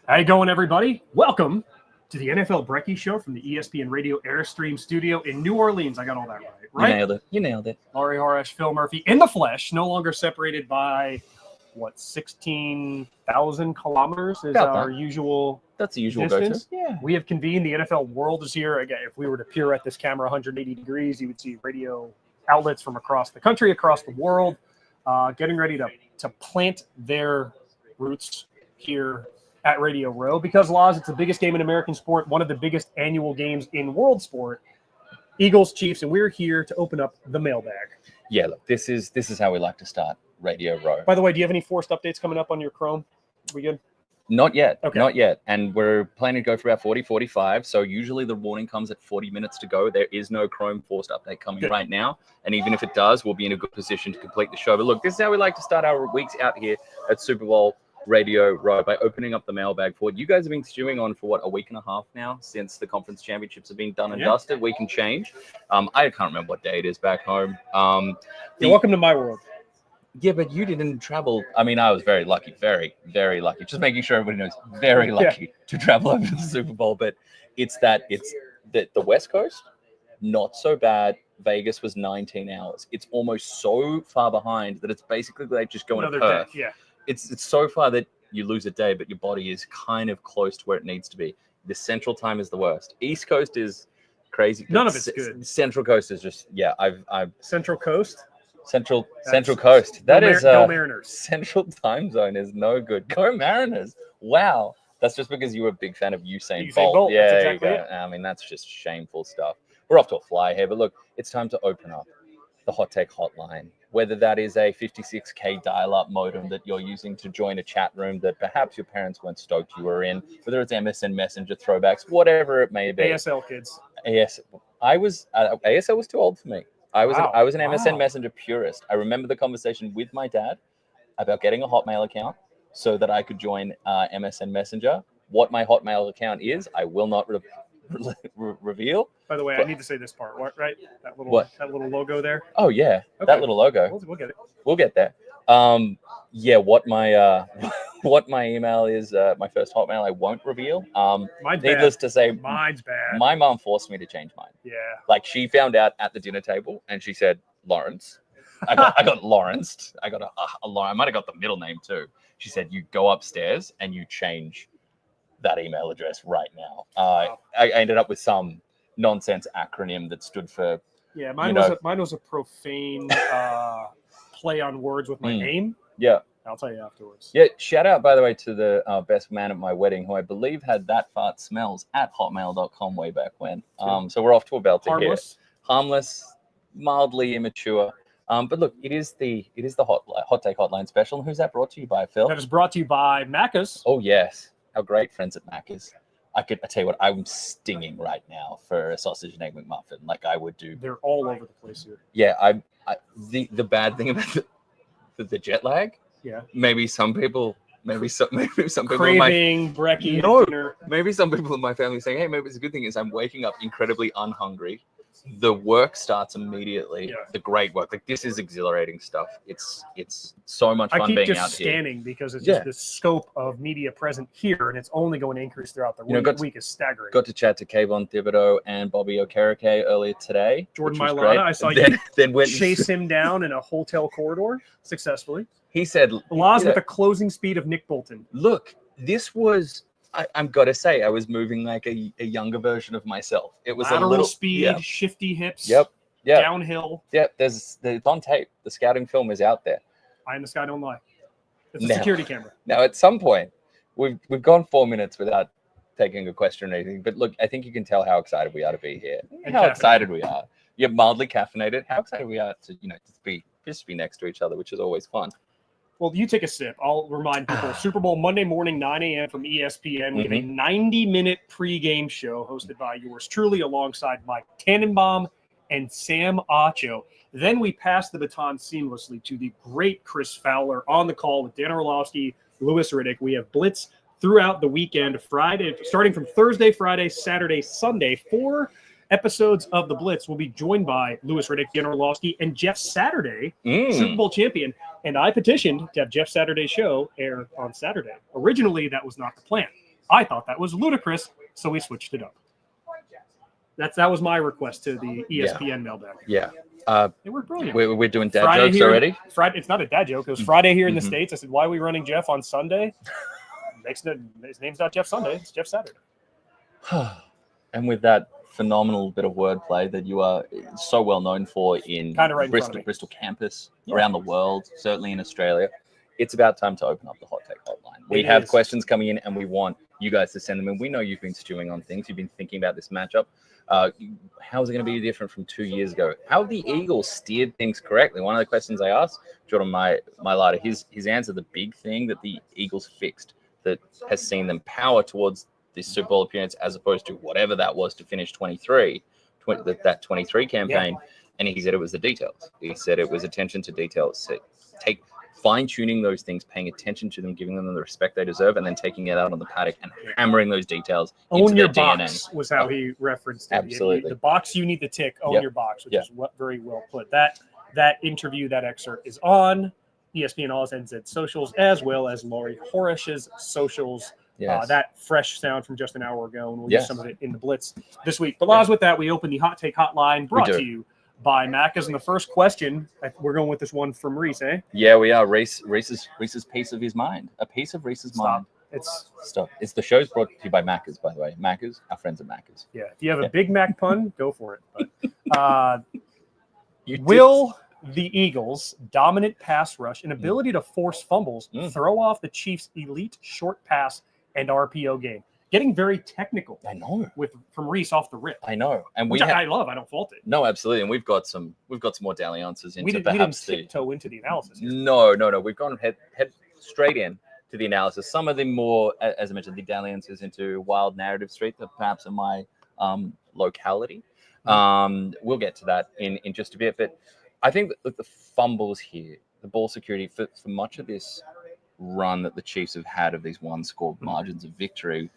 How you going, everybody? Welcome to the NFL Brekkie Show from the ESPN Radio Airstream Studio in New Orleans. I got all that right? You nailed it. Laurie Horash, Phil Murphy, in the flesh, no longer separated by, 16,000 kilometers is our usual That's the usual distance. go-to. Yeah. We have convened. The NFL world is here. Again, if we were to peer at this camera 180 degrees, you would see radio outlets from across the country, across the world, getting ready to plant their roots here at Radio Row, because, Laws, it's the biggest game in American sport, one of the biggest annual games in world sport. Eagles, Chiefs, and we're here to open up the mailbag. Yeah, look, this is how we like to start Radio Row. By the way, do you have any forced updates coming up on your Chrome? We good? Not yet. Okay. Not yet. And we're planning to go for about 40, 45. So usually the warning comes at 40 minutes to go. There is no Chrome forced update coming right now. And even if it does, we'll be in a good position to complete the show. But look, this is how we like to start our weeks out here at Super Bowl Radio Row, by opening up the mailbag for what you guys have been stewing on for a week and a half now, since the conference championships have been done and dusted. Week and change. I can't remember what day it is back home. You're welcome to my world. Yeah, but you didn't travel. I mean, I was very lucky, very, very lucky. Just making sure everybody knows, very lucky to travel over to the Super Bowl. But it's the West Coast, not so bad. Vegas was 19 hours. It's almost so far behind that it's basically like just going to Perth. Day. Yeah. It's so far that you lose a day, but your body is kind of close to where it needs to be. The Central Time is the worst. East Coast is crazy. None of it's good. Central Coast is just I've Central Coast. Central Coast. That is go Mariners. Central Time Zone is no good. Go Mariners. Wow. That's just because you were a big fan of Usain Bolt. Yeah, that's exactly it. I mean, that's just shameful stuff. We're off to a fly here, but look, it's time to open up the Hot Take Hotline. Whether that is a 56K dial-up modem that you're using to join a chat room that perhaps your parents weren't stoked you were in, whether it's MSN Messenger throwbacks, whatever it may be. ASL kids. ASL was too old for me. I was an MSN Wow. Messenger purist. I remember the conversation with my dad about getting a Hotmail account so that I could join MSN Messenger. What my Hotmail account is, I will not reveal. By the way, I need to say this part, right? That little logo there. Oh yeah, Okay. that little logo. We'll get it. We'll get there. What my email is, my first Hotmail, I won't reveal. Needless to say, mine's bad. my mom forced me to change mine. Yeah. Like, she found out at the dinner table and she said, Lawrence. I got Lawrence. I got I might have got the middle name too. She said, you go upstairs and you change that email address right now. I ended up with some nonsense acronym that stood for mine was a profane play on words with my name. Yeah. I'll tell you afterwards. Yeah, shout out, by the way, to the best man at my wedding, who I believe had that fart smells at hotmail.com way back when. So we're off to a belter here. Harmless, mildly immature. But look, it is the Hot Take Hotline special. And who's that brought to you by, Phil? That is brought to you by Macca's. Oh, yes. Our great friends at Macca's. I tell you what, I'm stinging right now for a sausage and egg McMuffin. Like I would do. They're all over the place here. Yeah, the bad thing about the jet lag. Yeah. Maybe some people craving brekkie. No, maybe some people in my family saying, hey, maybe it's a good thing is I'm waking up incredibly unhungry. The work starts immediately. Yeah. The great work. Like, this is exhilarating stuff. It's so much fun being out here. I keep just scanning because it's just the scope of media present here, and it's only going to increase throughout the week. The week is staggering. Got to chat to Kayvon Thibodeau and Bobby Okereke earlier today. Jordan Mailata, I saw you then chase him down in a hotel corridor successfully. He said, Laws with the closing speed of Nick Bolton. Look, this was... I'm got to say, I was moving like a younger version of myself. It was lateral a little speed, shifty hips, downhill. Yep, it's on tape. The scouting film is out there. Eye in the sky, don't lie. It's a security camera. Now, at some point, we've gone 4 minutes without taking a question or anything. But look, I think you can tell how excited we are to be here. And how excited we are. You're mildly caffeinated. How excited we are to just be next to each other, which is always fun. Well, you take a sip. I'll remind people, Super Bowl Monday morning, 9 a.m. from ESPN. We have a 90-minute pregame show hosted by yours truly alongside Mike Tannenbaum and Sam Acho. Then we pass the baton seamlessly to the great Chris Fowler on the call with Dan Orlovsky, Louis Riddick. We have Blitz throughout the weekend, starting from Thursday, Friday, Saturday, Sunday. 4 episodes of the Blitz will be joined by Louis Riddick, Dan Orlovsky, and Jeff Saturday, Super Bowl champion. And I petitioned to have Jeff Saturday's show air on Saturday. Originally, that was not the plan. I thought that was ludicrous, so we switched it up. That was my request to the ESPN mailbag. Yeah. They were brilliant. We're doing dad Friday jokes here, already? Friday. It's not a dad joke. It was Friday here in the States. I said, why are we running Jeff on Sunday? His name's not Jeff Sunday. It's Jeff Saturday. And with that phenomenal bit of wordplay that you are so well known for in Bristol campus, around the world, certainly in Australia, it's about time to open up the Hot Take Hotline. We have questions coming in, and we want you guys to send them in. We know you've been stewing on things. You've been thinking about this matchup. How is it going to be different from 2 years ago? How have the Eagles steered things correctly? One of the questions I asked Jordan Mailata, his answer, the big thing that the Eagles fixed that has seen them power towards this Super Bowl appearance as opposed to whatever that was to finish 23 campaign. Yeah. And he said it was the details. He said it was attention to details. Take fine-tuning those things, paying attention to them, giving them the respect they deserve, and then taking it out on the paddock and hammering those details into their DNA. Box was how he referenced it. Absolutely. The box you need to tick, own your box, which is very well put. That interview, that excerpt is on ESPN All NZ socials, as well as Laurie Horish's socials. Yes. That fresh sound from just an hour ago, and we'll use some of it in the Blitz this week. But Laws, with that, we open the Hot Take Hotline, brought to you by Macca's. And the first question, we're going with this one from Reese, eh? Yeah, we are. Reese's piece of his mind. A piece of Reese's mind. It's the show's brought to you by Macca's, by the way. Macca's, our friends at Macca's. Yeah, if you have a Big Mac pun, go for it. But, will the Eagles' dominant pass rush and ability to force fumbles throw off the Chiefs' elite short pass and RPO game? Getting very technical. I know. From Reese off the rip. I know. And I love. I don't fault it. No, absolutely. And we've got some more dalliances into perhaps we didn't tiptoe into the analysis here. No. We've gone head straight in to the analysis. Some of the more, as I mentioned, the dalliances into wild narrative street that perhaps in my locality. We'll get to that in just a bit. But I think that the fumbles here, the ball security for much of this run that the Chiefs have had of these one-score margins of victory,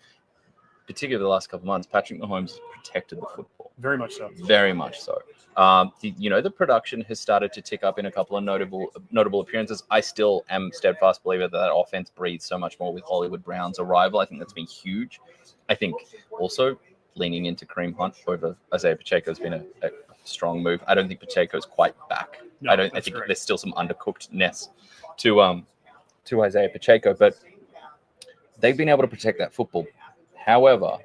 particularly the last couple of months, Patrick Mahomes protected the football. Very much so. Very much so. The production has started to tick up in a couple of notable appearances. I still am steadfast believer that offense breathes so much more with Hollywood Brown's arrival. I think that's been huge. I think also leaning into Kareem Hunt over Isaiah Pacheco has been a strong move. I don't think Pacheco's quite back. No, I think there's still some undercookedness to Isaiah Pacheco, but they've been able to protect that football. However,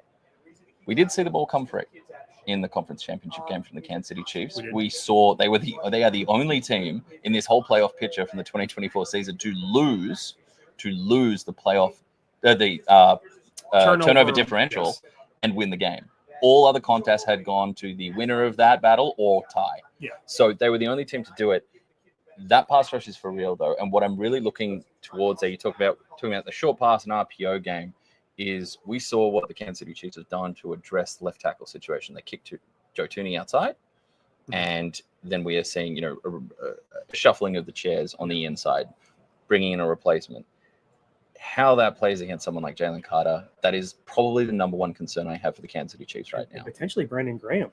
we did see the ball come free in the conference championship game from the Kansas City Chiefs. We saw they are the only team in this whole playoff picture from the 2024 season to lose the playoff turnover differential and win the game. All other contests had gone to the winner of that battle or tie. Yeah. So they were the only team to do it. That pass rush is for real, though. And what I'm really looking towards there, you talking about the short pass and RPO game, is we saw what the Kansas City Chiefs have done to address the left tackle situation. They kicked Joe Tooney outside, and then we are seeing, a shuffling of the chairs on the inside, bringing in a replacement. How that plays against someone like Jalen Carter, that is probably the number one concern I have for the Kansas City Chiefs right now. Potentially Brandon Graham.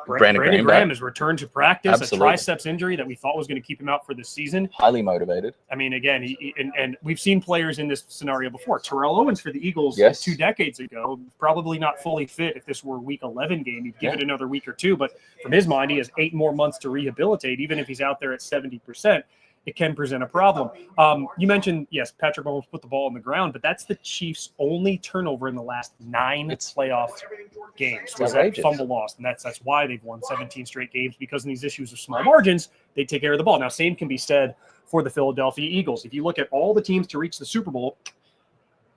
Brandon Graham has returned to practice. Absolutely. A triceps injury that we thought was going to keep him out for the season. Highly motivated. I mean, again, and we've seen players in this scenario before. Terrell Owens for the Eagles 2 decades ago, probably not fully fit. If this were Week 11 game, he'd give it another week or two. But from his mind, he has 8 more months to rehabilitate. Even if he's out there at 70%, it can present a problem. You mentioned, Patrick Mahomes put the ball on the ground, but that's the Chiefs' only turnover in the last 9 playoff games. Was that fumble loss, and that's why they've won 17 straight games, because in these issues of small margins, they take care of the ball. Now, same can be said for the Philadelphia Eagles. If you look at all the teams to reach the Super Bowl,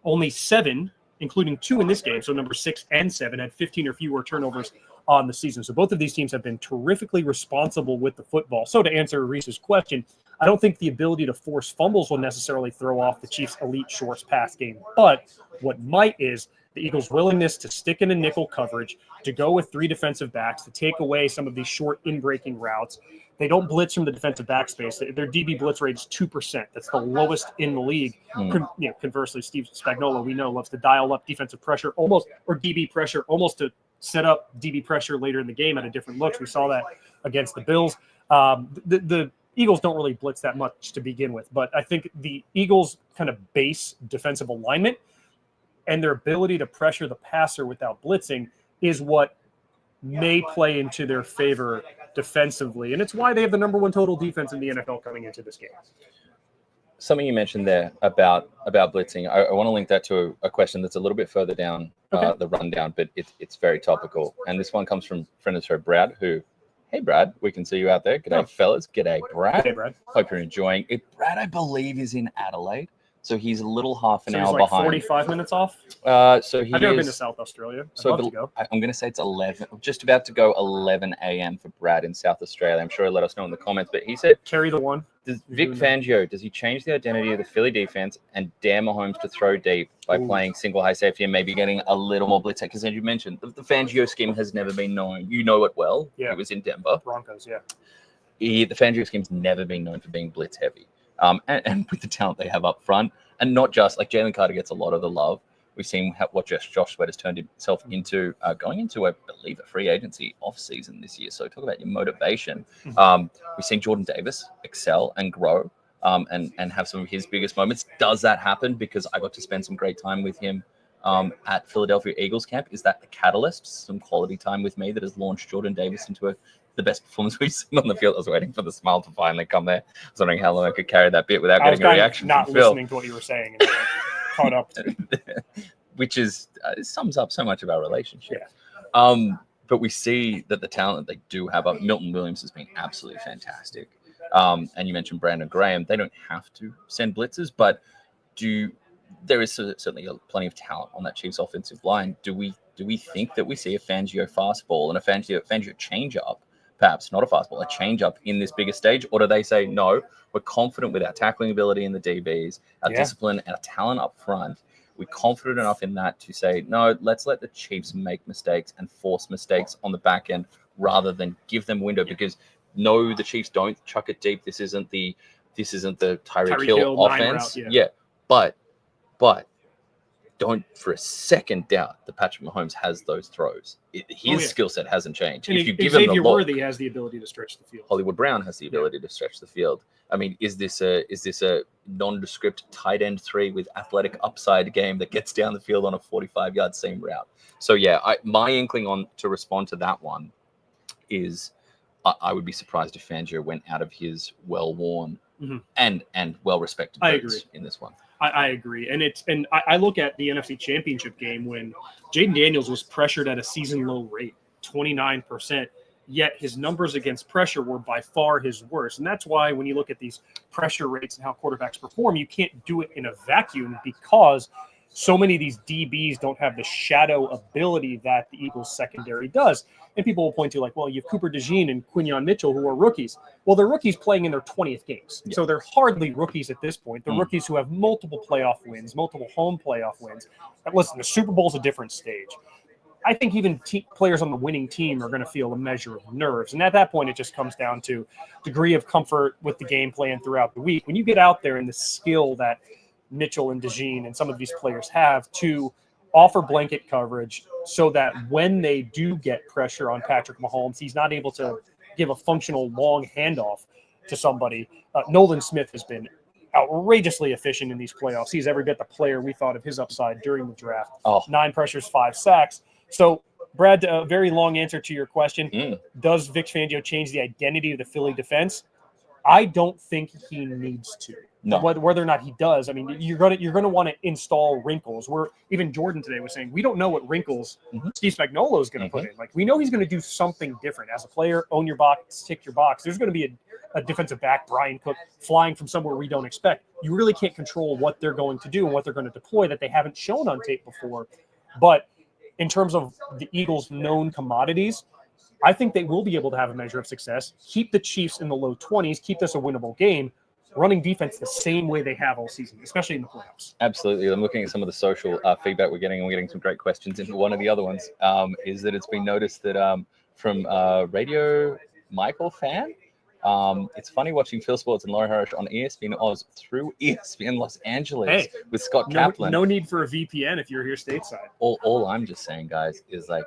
only 7, including 2 in this game, so number 6 and 7, had 15 or fewer turnovers on the season. So both of these teams have been terrifically responsible with the football. So to answer Reese's question, I don't think the ability to force fumbles will necessarily throw off the Chiefs' elite short pass game. But what might is the Eagles' willingness to stick in a nickel coverage, to go with 3 defensive backs, to take away some of these short in-breaking routes. They don't blitz from the defensive back space. Their DB blitz rate is 2%. That's the lowest in the league. Conversely, Steve Spagnuolo, we know, loves to dial up defensive pressure or DB pressure almost to set up DB pressure later in the game at a different looks. We saw that against the Bills. The Eagles don't really blitz that much to begin with, but I think the Eagles' kind of base defensive alignment and their ability to pressure the passer without blitzing is what may play into their favor defensively. And it's why they have the number 1 total defense in the NFL coming into this game. Something you mentioned there about blitzing, I want to link that to a question that's a little bit further down the rundown, but it's very topical. And this one comes from friend of the show, Brad, who, hey, Brad, we can see you out there. G'day, fellas. G'day, Brad. Hey, Brad. Hope you're enjoying it. Brad, I believe, is in Adelaide. So he's a little half an hour like behind. 45 minutes off? So I've never been to South Australia. I'd love to go. I'm going to say it's 11, just about to go 11 a.m. for Brad in South Australia. I'm sure he'll let us know in the comments. But he said, carry the one. Does Vic Fangio, does he change the identity of the Philly defense and dare Mahomes to throw deep by playing single high safety and maybe getting a little more blitz? Because as you mentioned, the Fangio scheme has never been known. You know it well. Yeah. It was in Denver. Broncos, yeah. The Fangio scheme's never been known for being blitz heavy. And with the talent they have up front, and not just like Jalen Carter gets a lot of the love. We've seen what Josh Sweat has turned himself into, going into, I believe, a free agency off season this year. So talk about your motivation. We've seen Jordan Davis excel and grow, and have some of his biggest moments. Does that happen because I got to spend some great time with him at Philadelphia Eagles camp? Is that the catalyst? Some quality time with me that has launched Jordan Davis into the best performance we've seen on the field. I was waiting for the smile to finally come there. I was wondering how long I could carry that bit without getting a reaction from Phil. Not listening to what you were saying. And caught up. Which is sums up so much of our relationship. Yeah. But we see that the talent they do have up. Milton Williams has been absolutely fantastic. And you mentioned Brandon Graham. They don't have to send blitzes, but there is certainly plenty of talent on that Chiefs offensive line. Do we think that we see a Fangio fastball and a Fangio change-up, perhaps not a fastball, a change-up in this bigger stage? Or do they say, no, we're confident with our tackling ability in the DBs, our discipline, and our talent up front. We're confident enough in that to say, no, let's let the Chiefs make mistakes and force mistakes on the back end rather than give them window, because no, the Chiefs don't chuck it deep. This isn't the Tyreek Hill offense. But don't for a second doubt that Patrick Mahomes has those throws. His skill set hasn't changed. And if you give him the look, Worthy has the ability to stretch the field. Hollywood Brown has the ability to stretch the field. I mean, is this a nondescript tight end 3 with athletic upside game that gets down the field on a 45-yard seam route? So yeah, my inkling to respond to that one is I would be surprised if Fangio went out of his well-worn and well-respected boots in this one. I agree. And I look at the NFC Championship game when Jaden Daniels was pressured at a season low rate, 29%, yet his numbers against pressure were by far his worst. And that's why when you look at these pressure rates and how quarterbacks perform, you can't do it in a vacuum because so many of these DBs don't have the shadow ability that the Eagles secondary does. And people will point to like, well, you have Cooper DeJean and Quinyon Mitchell who are rookies. Well, they're rookies playing in their 20th games. Yeah. So they're hardly rookies at this point. They're rookies who have multiple playoff wins, multiple home playoff wins. And listen, the Super Bowl is a different stage. I think even players on the winning team are going to feel a measure of nerves. And at that point, it just comes down to degree of comfort with the game plan throughout the week. When you get out there and the skill that Mitchell and DeJean and some of these players have to offer blanket coverage so that when they do get pressure on Patrick Mahomes, he's not able to give a functional long handoff to somebody. Nolan Smith has been outrageously efficient in these playoffs. He's every bit the player we thought of his upside during the draft. 9 pressures, 5 sacks. So, Brad, a very long answer to your question. Does Vic Fangio change the identity of the Philly defense? I don't think he needs to. No. Whether or not he does, I mean, you're gonna want to install wrinkles. Even Jordan today was saying we don't know what wrinkles Steve Spagnuolo is going to put in. Like we know he's going to do something different as a player. Own your box, tick your box. There's going to be a defensive back, Brian Cook, flying from somewhere we don't expect. You really can't control what they're going to do and what they're going to deploy that they haven't shown on tape before. But in terms of the Eagles' known commodities, I think they will be able to have a measure of success. Keep the Chiefs in the low 20s. Keep this a winnable game. Running defense the same way they have all season, especially in the playoffs. Absolutely. I'm looking at some of the social feedback we're getting, and we're getting some great questions. And one of the other ones is that it's been noticed that from Radio Michael fan, it's funny watching Phil Sports and Laurie Harris on ESPN Oz through ESPN Los Angeles with Scott Kaplan. No need for a VPN if you're here stateside. All I'm just saying, guys, is like,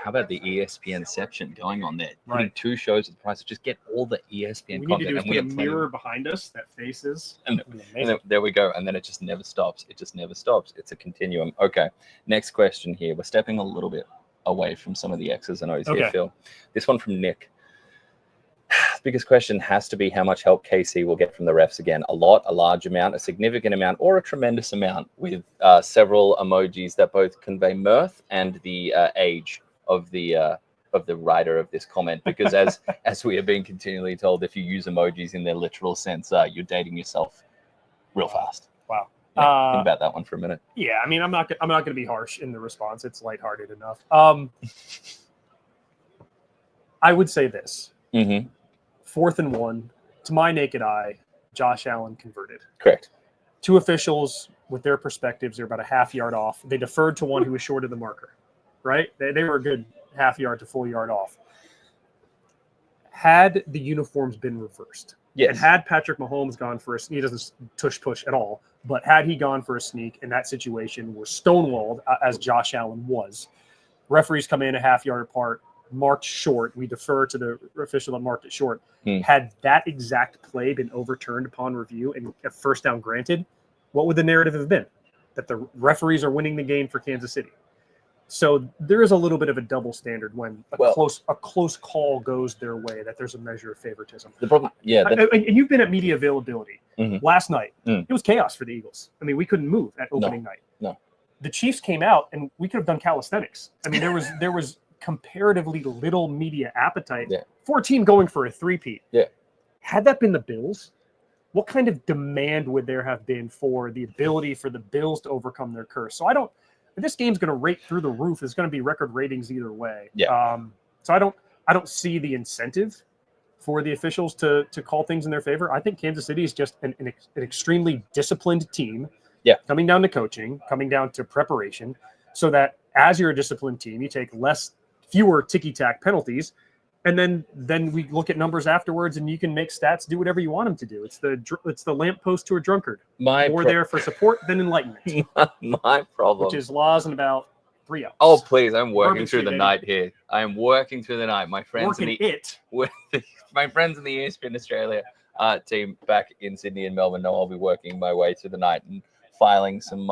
how about the ESPNception going on there? Putting Right. 2 shows at the price of just get all the ESPN We need to content. do is And put we a have plenty. mirror behind us that faces. And, It'd be and amazing. then, there we go. And then it just never stops. It just never stops. It's a continuum. Okay. Next question here. We're stepping a little bit away from some of the X's and O's here, Phil. This one from Nick. The biggest question has to be how much help KC will get from the refs again. A lot, a large amount, a significant amount, or a tremendous amount, with several emojis that both convey mirth and the age of the writer of this comment. Because as we have been continually told, if you use emojis in their literal sense, you're dating yourself real fast. Wow. Yeah, think about that one for a minute. Yeah, I mean, I'm not going to be harsh in the response. It's lighthearted enough. I would say this. Mm-hmm. 4th and 1, to my naked eye, Josh Allen converted. Correct. 2 officials, with their perspectives, they're about a half yard off. They deferred to one who was short of the marker, right? They were a good half yard to full yard off. Had the uniforms been reversed, yes, and had Patrick Mahomes gone for he doesn't tush push at all, but had he gone for a sneak in that situation, were stonewalled as Josh Allen was, referees come in a half yard apart, marked short. We defer to the official that marked it short. Had that exact play been overturned upon review and a first down granted, what would the narrative have been? That the referees are winning the game for Kansas City. So there is a little bit of a double standard when a close call goes their way, that there's a measure of favoritism. The problem, and you've been at media availability. Mm-hmm. Last night. It was chaos for the Eagles. I mean, we couldn't move at opening night. No. The Chiefs came out, and we could have done calisthenics. I mean, there was comparatively little media appetite for a team going for a three-peat. Yeah. Had that been the Bills, what kind of demand would there have been for the ability for the Bills to overcome their curse? So this game's going to rate through the roof. It's going to be record ratings either way. Yeah. So I don't see the incentive for the officials to call things in their favor. I think Kansas City is just an extremely disciplined team. Yeah. Coming down to coaching, coming down to preparation, so that as you're a disciplined team, you take fewer ticky-tack penalties, and then we look at numbers afterwards, and you can make stats do whatever you want them to do. It's the lamppost to a drunkard. More there for support than enlightenment. My problem, which is laws in about 3 hours. Oh please, I'm working through the night here. I am working through the night. My friends my friends in the ESPN Australia team back in Sydney and Melbourne know I'll be working my way through the night and filing some.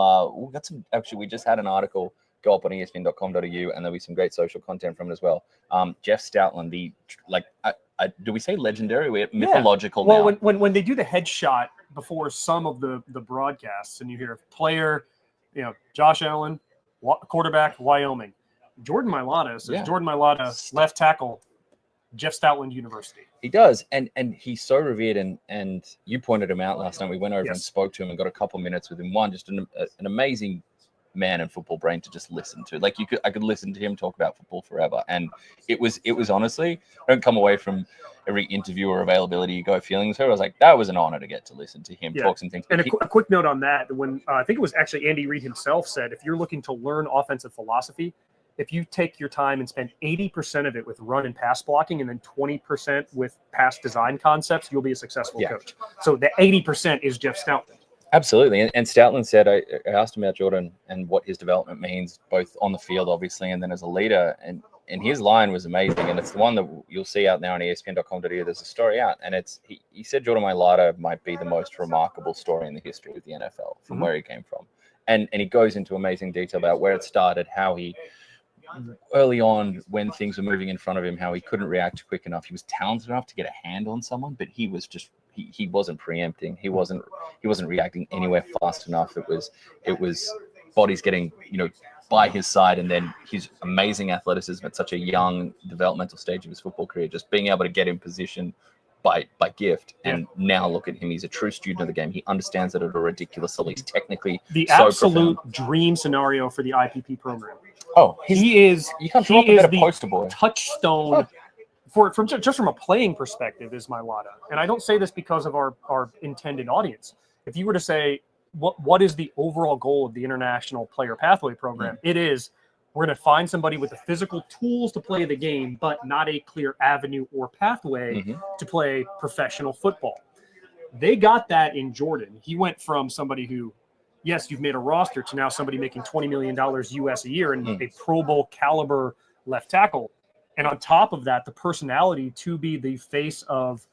We just had an article go up on ESPN.com.au, and there'll be some great social content from it as well. Jeff Stoutland, do we say legendary? We're mythological now. Well, when they do the headshot before some of the broadcasts, and you hear player, Josh Allen, quarterback, Wyoming, Jordan Mailata says Jordan Mailata, left tackle, Jeff Stoutland University. He does, and he's so revered, and you pointed him out last night. We went over and spoke to him and got a couple minutes with him. Just an amazing man and football brain to just listen to. I could listen to him talk about football forever, and it was honestly, I don't come away from every interview or availability you go feeling so. I was like, that was an honor to get to listen to him talk some things. And a quick note on that, when I think it was actually Andy Reid himself said, if you're looking to learn offensive philosophy, if you take your time and spend 80% of it with run and pass blocking and then 20% with pass design concepts, you'll be a successful coach. So the 80% is Jeff Stoutland. Absolutely. And Stoutland said, I asked him about Jordan and what his development means, both on the field, obviously, and then as a leader. And his line was amazing. And it's the one that you'll see out now on ESPN.com.au. There's a story out. And he said Jordan Mailata might be the most remarkable story in the history of the NFL from where he came from. And he goes into amazing detail about where it started, how he, early on when things were moving in front of him, how he couldn't react quick enough. He was talented enough to get a hand on someone, but he was just he wasn't preempting. He wasn't reacting anywhere fast enough. It was bodies getting by his side, and then his amazing athleticism at such a young developmental stage of his football career, just being able to get in position by gift. And now look at him. He's a true student of the game. He understands it at a ridiculous level. He's technically the absolute dream scenario for the IPP program. Oh, he is the poster boy. Touchstone from a playing perspective is Mailata. And I don't say this because of our intended audience. If you were to say what is the overall goal of the International Player Pathway Program, it is we're going to find somebody with the physical tools to play the game, but not a clear avenue or pathway to play professional football. They got that in Jordan. He went from somebody who, yes, you've made a roster, to now somebody making $20 million US a year and a Pro Bowl caliber left tackle. And on top of that, the personality to be the face of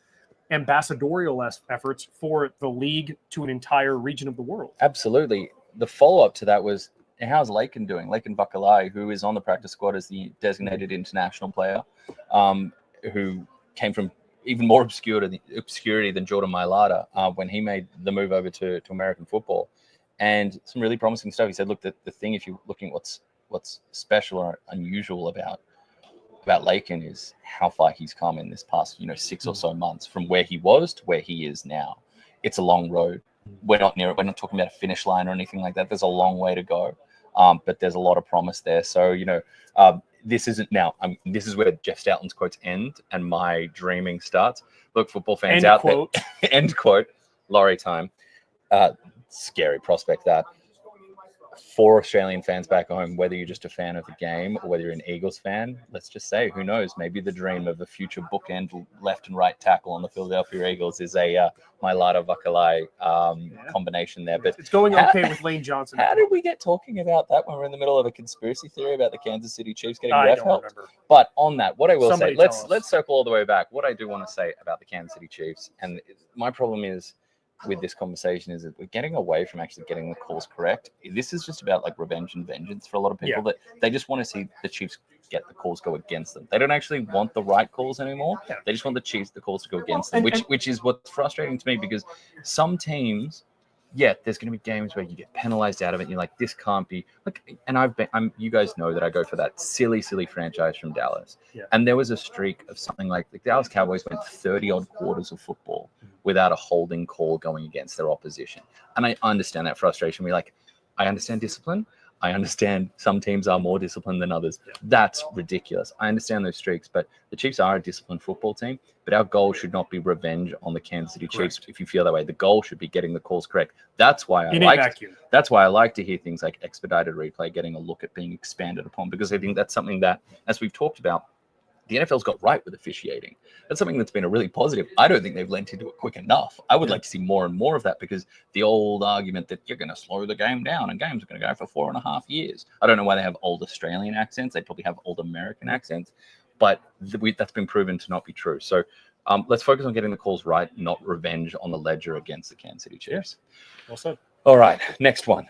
ambassadorial efforts for the league to an entire region of the world. Absolutely. The follow-up to that was, how's Lakin doing? Lakin Bakalai, who is on the practice squad as the designated international player, who came from even more obscurity than Jordan Mailata when he made the move over to American football. And some really promising stuff. He said, look, the thing, if you're looking at what's special or unusual about Lakin is how far he's come in this past, 6 or so months from where he was to where he is now. It's a long road. We're not near it. We're not talking about a finish line or anything like that. There's a long way to go, but there's a lot of promise there. So, this isn't now. This is where Jeff Stoutland's quotes end and my dreaming starts. Look, football fans End out quote. there. End quote. Laurie time. Scary prospect that. For Australian fans back home, whether you're just a fan of the game or whether you're an Eagles fan, let's just say, who knows? Maybe the dream of a future bookend left and right tackle on the Philadelphia Eagles is a Mailata Vakalai combination there. But it's going okay with Lane Johnson. How did we get talking about that when we're in the middle of a conspiracy theory about the Kansas City Chiefs getting I ref don't help? remember. But on that, what I will Somebody say, tell let's circle all the way back. What I do want to say about the Kansas City Chiefs, and my problem is with this conversation is that we're getting away from actually getting the calls correct. This is just about like revenge and vengeance for a lot of people, that they just want to see the Chiefs get the calls go against them. They don't actually want the right calls anymore. Yeah. They just want the calls to go against them, which is what's frustrating to me, because some teams, there's going to be games where you get penalized out of it. And you're like, this can't be like, and you guys know that I go for that silly franchise from Dallas. Yeah. And there was a streak of something like the Dallas Cowboys went 30 odd quarters of football without a holding call going against their opposition. And I understand that frustration. We're like, I understand discipline. I understand some teams are more disciplined than others. Yeah. That's ridiculous. I understand those streaks, but the Chiefs are a disciplined football team. But our goal should not be revenge on the Kansas City Chiefs. If you feel that way, the goal should be getting the calls correct. That's why I like to hear things like expedited replay getting a look at being expanded upon, because I think that's something that, as we've talked about, the NFL's got right with officiating. That's something that's been a really positive. I don't think they've lent into it quick enough. I would like to see more and more of that, because the old argument that you're going to slow the game down and games are going to go for 4.5 years. I don't know why they have old Australian accents. They probably have old American accents, but that's been proven to not be true. So let's focus on getting the calls right, not revenge on the ledger against the Kansas City Chiefs. Well said. All right, next one.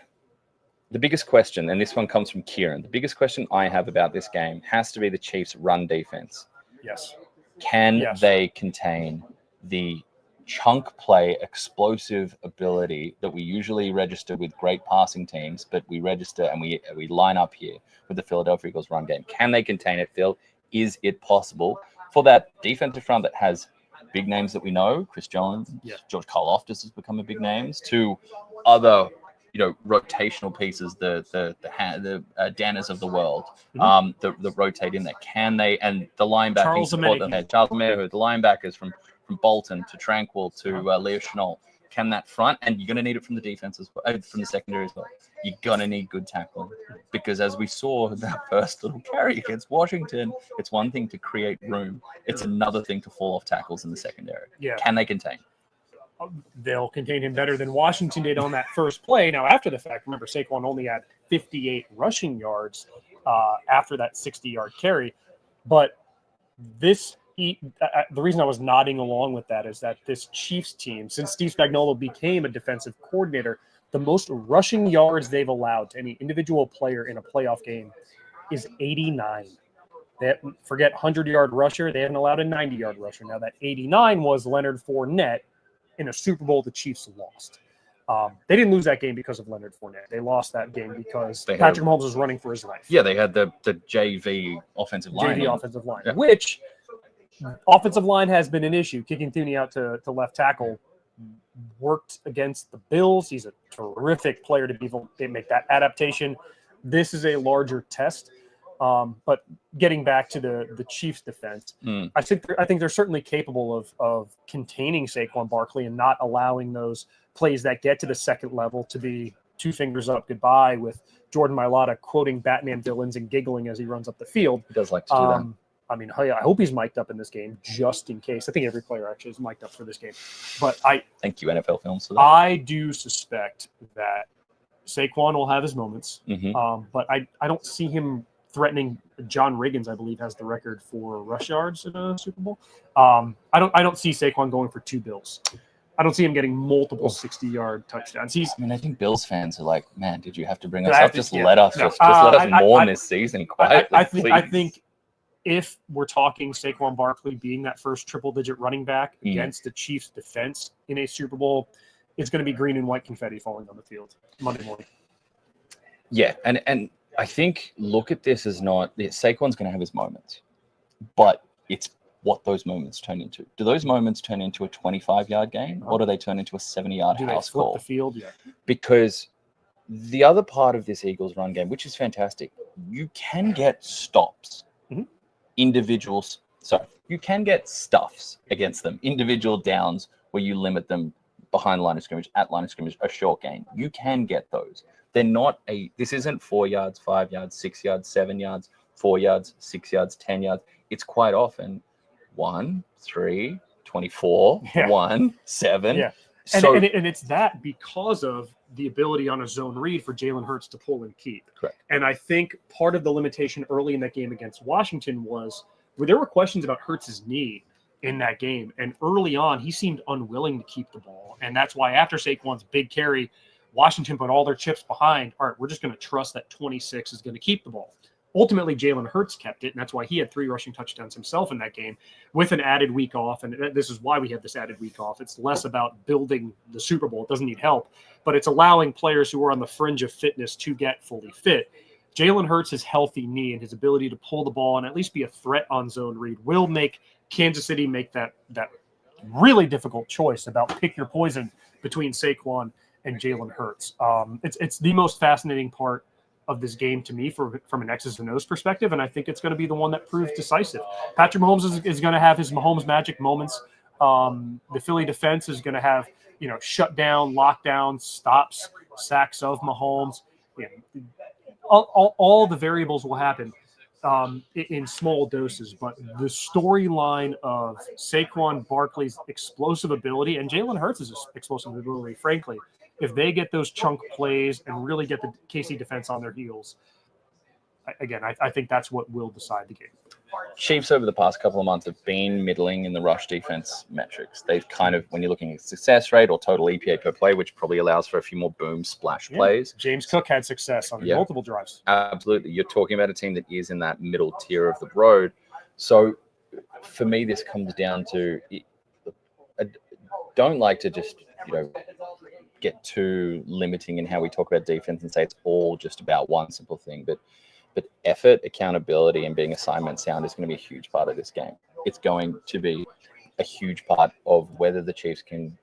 The biggest question, and this one comes from Kieran, the biggest question I have about this game has to be the Chiefs' run defense. Yes. Can they contain the chunk play, explosive ability that we usually register with great passing teams, but we register and we line up here with the Philadelphia Eagles run game? Can they contain it, Phil? Is it possible for that defensive front that has big names that we know, Chris Jones, George Karlaftis has become a big names, to other rotational pieces, the Danners of the world, that rotate in there? Can they? And the linebackers, Charles Omenihu, the linebackers from Bolton to Tranquil to Leo Chenal. Can that front? And you're going to need it from the defense as well, from the secondary as well. You're going to need good tackling, because as we saw that first little carry against Washington, it's one thing to create room. It's another thing to fall off tackles in the secondary. Yeah. Can they contain? They'll contain him better than Washington did on that first play. Now, after the fact, remember, Saquon only had 58 rushing yards after that 60-yard carry. But the reason I was nodding along with that is that this Chiefs team, since Steve Spagnuolo became a defensive coordinator, the most rushing yards they've allowed to any individual player in a playoff game is 89. Forget 100-yard rusher. They haven't allowed a 90-yard rusher. Now, that 89 was Leonard Fournette in a Super Bowl the Chiefs lost. They didn't lose that game because of Leonard Fournette. They lost that game because Patrick Mahomes was running for his life. Yeah, they had the JV offensive line. Which offensive line has been an issue. Kicking Thuney out to left tackle worked against the Bills. He's a terrific player to be able to make that adaptation. This is a larger test. But getting back to the Chiefs' defense, I think they're certainly capable of containing Saquon Barkley and not allowing those plays that get to the second level to be two fingers up, goodbye, with Jordan Mailata quoting Batman villains and giggling as he runs up the field. He does like to do that. I mean, I hope he's mic'd up in this game just in case. I think every player actually is mic'd up for this game. But thank you, NFL Films, for that. I do suspect that Saquon will have his moments, but I don't see him threatening. John Riggins, I believe, has the record for rush yards in a Super Bowl. I don't see Saquon going for 2 bills. I don't see him getting multiple 60-yard touchdowns. I think Bills fans are like, man, did you have to bring us up? Just let us mourn this season quietly, I think if we're talking Saquon Barkley being that first triple-digit running back against the Chiefs' defense in a Super Bowl, it's going to be green and white confetti falling on the field Monday morning. Yeah, and I think look at this as not Saquon's going to have his moments, but it's what those moments turn into. Do those moments turn into a 25-yard gain, or do they turn into a 70-yard house call? The field? Yeah. Because the other part of this Eagles run game, which is fantastic, you can get stops, individuals. So you can get stuffs against them, individual downs where you limit them behind line of scrimmage, at line of scrimmage, a short gain. You can get those. They're not this isn't 4 yards, 5 yards, 6 yards, 7 yards, 4 yards, 6 yards, 10 yards. It's quite often 1, 3, 24, 1, 7. Yeah. So, and it's that because of the ability on a zone read for Jalen Hurts to pull and keep. Correct. And I think part of the limitation early in that game against Washington was where there were questions about Hurts' knee in that game. And early on, he seemed unwilling to keep the ball. And that's why after Saquon's big carry, Washington put all their chips behind, all right, we're just going to trust that 26 is going to keep the ball. Ultimately, Jalen Hurts kept it, and that's why he had 3 rushing touchdowns himself in that game with an added week off. And this is why we have this added week off. It's less about building the Super Bowl. It doesn't need help, but it's allowing players who are on the fringe of fitness to get fully fit. Jalen Hurts' healthy knee and his ability to pull the ball and at least be a threat on zone read will make Kansas City make that really difficult choice about pick your poison between Saquon and Jalen Hurts. It's the most fascinating part of this game to me from an X's and O's perspective, and I think it's going to be the one that proves decisive. Patrick Mahomes is going to have his Mahomes magic moments. The Philly defense is going to have shut down, lockdown, stops, sacks of Mahomes. All the variables will happen in small doses, but the storyline of Saquon Barkley's explosive ability and Jalen Hurts' explosive ability, frankly, if they get those chunk plays and really get the KC defense on their heels, again, I think that's what will decide the game. Chiefs over the past couple of months have been middling in the rush defense metrics. They've kind of, when you're looking at success rate or total EPA per play, which probably allows for a few more boom splash plays. James Cook had success on multiple drives. Absolutely. You're talking about a team that is in that middle tier of the road. So for me, this comes down to, I don't like to just, get too limiting in how we talk about defense and say it's all just about one simple thing, but effort, accountability, and being assignment sound is going to be a huge part of this game. It's going to be a huge part of whether the Chiefs can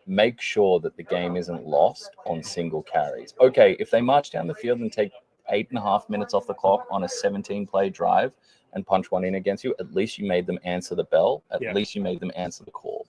make sure that the game isn't lost on single carries. Okay, if they march down the field and take 8.5 minutes off the clock on a 17-play drive and punch one in against you, at least you made them answer the bell. At least you made them answer the call.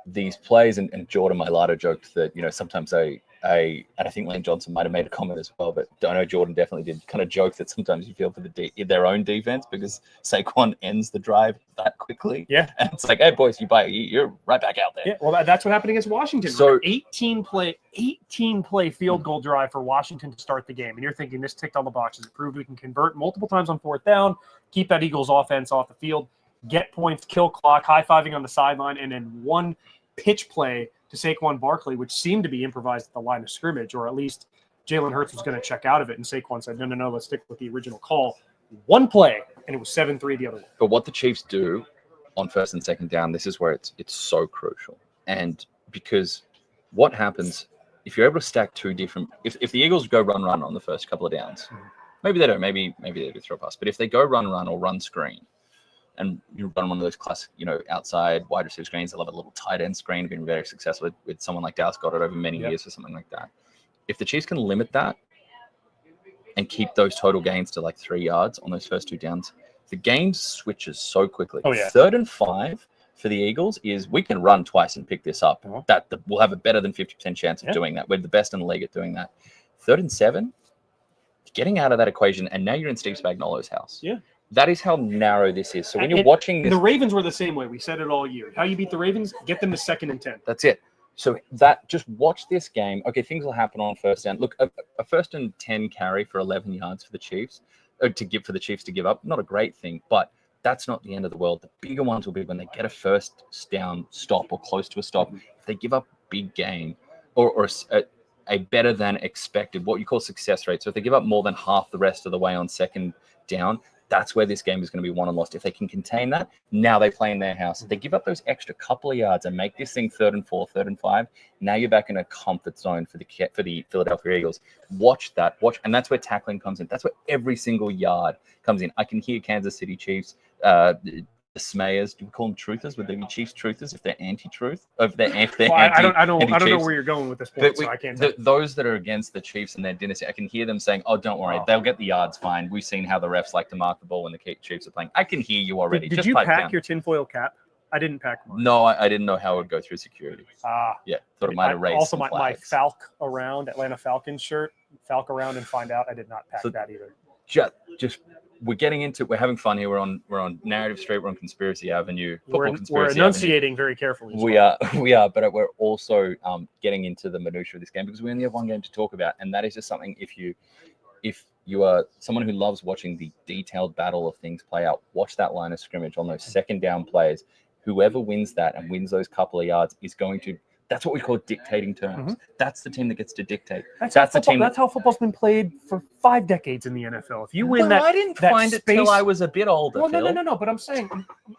These plays, and Jordan Mailata joked that, sometimes and I think Lane Johnson might have made a comment as well, but I know Jordan definitely did kind of joke that sometimes you feel for their own defense because Saquon ends the drive that quickly. Yeah. And it's like, hey, boys, you're right back out there. Yeah, well, that's what happened against Washington. So 18 play field goal drive for Washington to start the game. And you're thinking this ticked all the boxes. It proved we can convert multiple times on 4th down, keep that Eagles offense off the field, get points, kill clock, high-fiving on the sideline, and then one pitch play to Saquon Barkley, which seemed to be improvised at the line of scrimmage, or at least Jalen Hurts was going to check out of it, and Saquon said, no, let's stick with the original call. One play, and it was 7-3 the other way. But what the Chiefs do on 1st and 2nd down, this is where it's so crucial. And because what happens, if you're able to stack two different – if the Eagles go run on the first couple of downs, maybe they don't, maybe they do throw a pass, but if they go run or run screen, and you run one of those classic, outside wide receiver screens. I love a little tight end screen. Been very successful with someone like Dallas Goedert over many years or something like that. If the Chiefs can limit that and keep those total gains to like 3 yards on those first 2 downs, the game switches so quickly. 3rd and 5 for the Eagles is we can run twice and pick this up. We'll have a better than 50% chance of doing that. We're the best in the league at doing that. 3rd and 7, getting out of that equation, and now you're in Steve Spagnuolo's house. Yeah. That is how narrow this is. So when you're watching this, the Ravens were the same way. We said it all year. How you beat the Ravens? Get them to 2nd and 10. That's it. So just watch this game. Okay, things will happen on 1st down. Look, a 1st and 10 carry for 11 yards for the Chiefs to give for the Chiefs to give up. Not a great thing, but that's not the end of the world. The bigger ones will be when they get a first down stop or close to a stop. If they give up a big gain or a better than expected, what you call success rate. So if they give up more than half the rest of the way on second down, that's where this game is going to be won and lost. If they can contain that, now they play in their house. If they give up those extra couple of yards and make this thing 3rd and 4, 3rd and 5, now you're back in a comfort zone for the Philadelphia Eagles. Watch, and that's where tackling comes in. That's where every single yard comes in. I can hear Kansas City Chiefs dismayers. Do we call them truthers? Would they be Chiefs truthers if they're anti-truth? Or if they're well, I don't know where you're going with this point, so I can't. Those that are against the Chiefs and their dynasty, I can hear them saying, "Oh, don't worry, they'll get the yards fine. We've seen how the refs like to mark the ball when the Chiefs are playing." I can hear you already. Did you pack your tinfoil cap? I didn't pack mine. No, I didn't know how it would go through security. Yeah, thought it might erase. Also, my Falk around Atlanta Falcons shirt, Falk around and find out. I did not pack that either. Just we're having fun here. We're on Narrative Street. We're on Conspiracy Avenue. We're enunciating very carefully. We are, but we're also getting into the minutia of this game because we only have one game to talk about, and that is just something. If you are someone who loves watching the detailed battle of things play out, watch that line of scrimmage on those second down plays. Whoever wins that and wins those couple of yards is going to. That's what we call dictating terms. Mm-hmm. That's the team that gets to dictate. That's the team. That's how football's been played for 5 decades in the NFL. If you win I didn't find it till I was a bit older. Well, no. But I'm saying,